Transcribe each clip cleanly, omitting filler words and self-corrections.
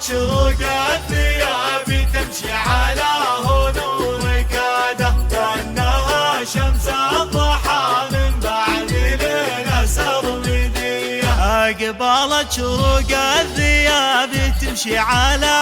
شروق الثياب تمشي على نور كاده كأنها شمس الضحى من بعد ليلة سرمدية. أقبلت شروق الثياب تمشي على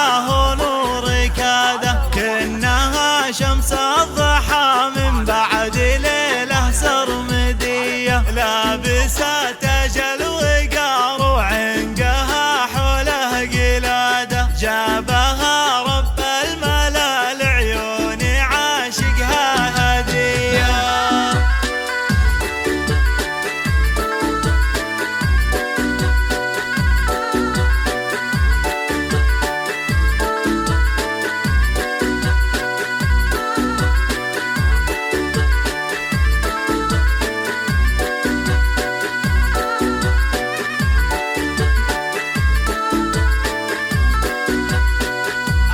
نور كاده كأنها شمس الضحى من بعد ليلة سرمدية. لابست أجل وقار وعنقها حوله قلادة جابها رب الملا لعيون عاشقها هدية.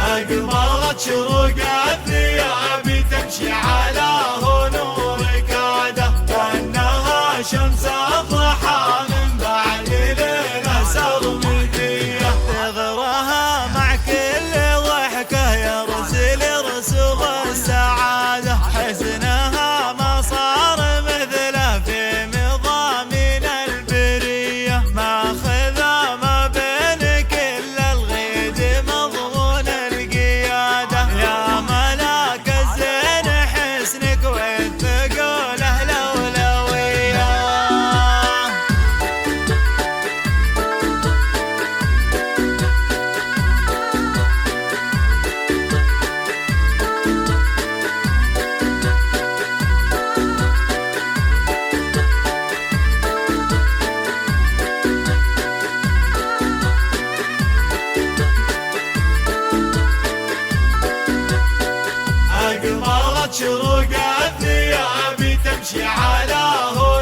أقبلت شروق الثياب تمشي على نور كاده كأنها شمس الضحى من بعد ليلة سرمدية. تغرها مع كل ضحكة يرسل رسوم السعادة حسنها ما صار مثله في مضامين البرية. ماخذة ما بين كل الغيد مضمون القيادة يا ملاك الزين حسنك والثقوله الأولوية. أقبلت شروق الثياب تمشي على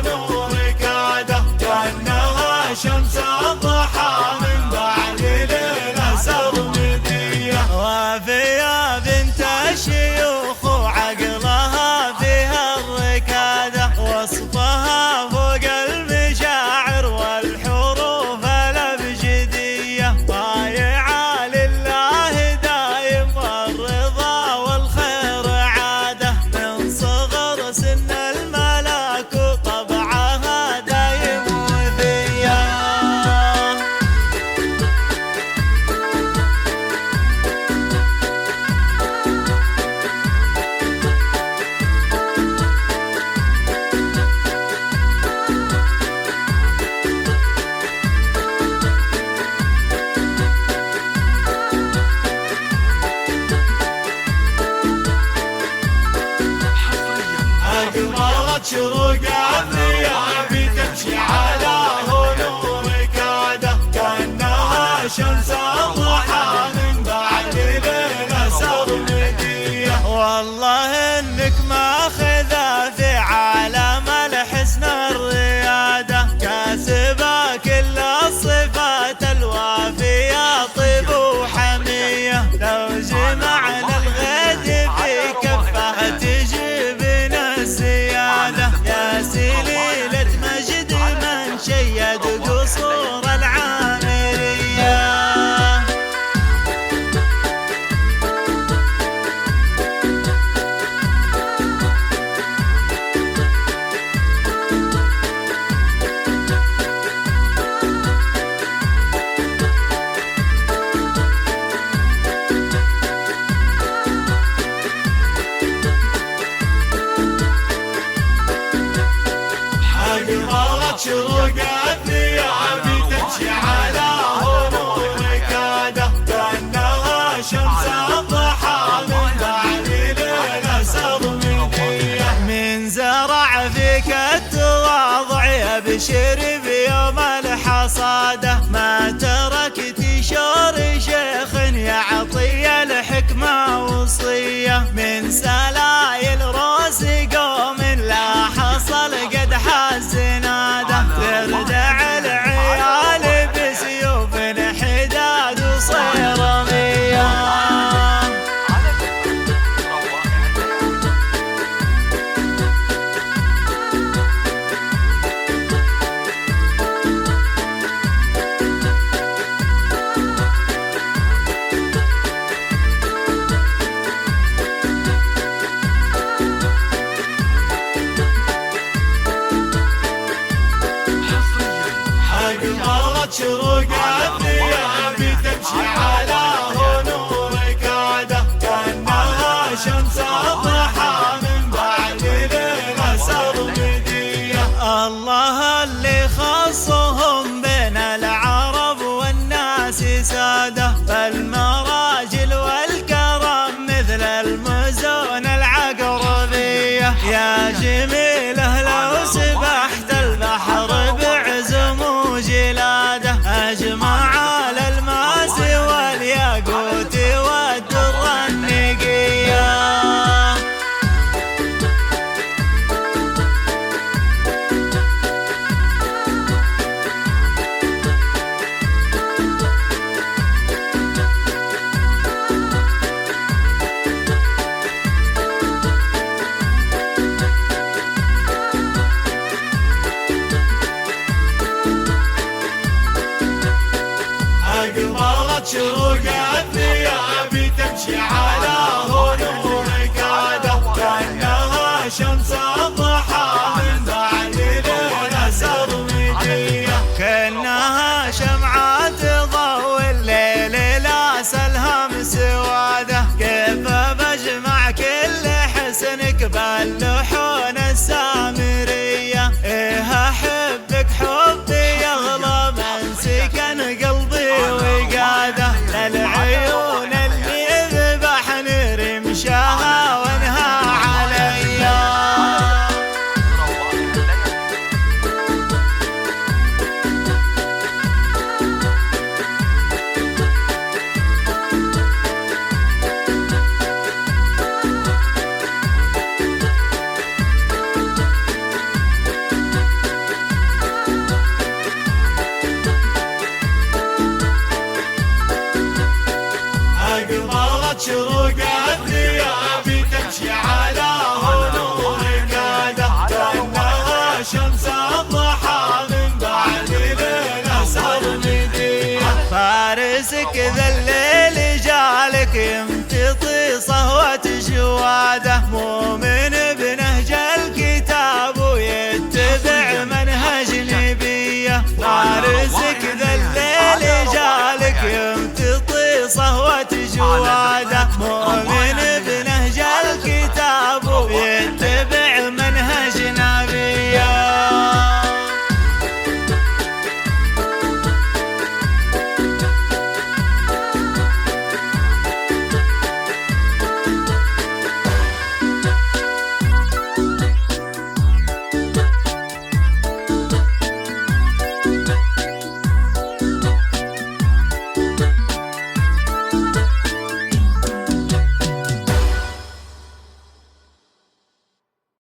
نور كاده كأنها شمس الضحى من بعد ليلة سرمدية. وفيا بنت الشيوخ وعقلها فيها الركادة وصفها فوق المشاعر والحروف الأبجدية. طايعة لله دايم والرضا والخير عادة من صغر سن الملاك وطبعها دايم وفية. أقبلت شروق الثياب تمشي على نور كاده كأنها شمس الضحى من بعد ليلة سرمدية. والله إنك ماخذة في عالم الحسن الريادة كاسبة كل الصفات الوافية طيب وحمية. لو جمعنا الغد في كفة تجيبنا السيادة يا سليلة مجد من شيد قصور العامرية. أقبلت شروق الثياب تمشي على نور كاده كأنها شمس الضحى من بعد ليلة سرمدية. من زرع فيك التواضع يبشر بيوم الحصادة ما تركت شور شيخ يعطي الحكمة وصية. من سلايل روس قوم لا حصل قد حزناده تردع العيال بسيوف حداد وصيرمية. جميله لو سبحت البحر بعزم وجلاده، أجمع على الماس والياقوت والدر النقية. أقبلت شروق الثياب تمشي على هنور كاده، كأنها شمس الضحى من بعد ليلة سرمدية، كأنها شمعة تضوي الليل لا سلهم سواده. كيف بجمع كل حسنك باللحون السامرية، إيه أحبك حبي يغلى من سكن قلبي وقاده، العيون اللي ذبحني رمشها وانها عليا. أقبلت شروق الثياب تمشي على هنور كاده، كأنها شمس الضحى من بعد ليلة سرمدية. فارسك ذا الليل جالك يمتطي صهوة جواده، مؤمن بنهج الكتاب ويتبع منهج نبيه. فارسك ذا الليل جالك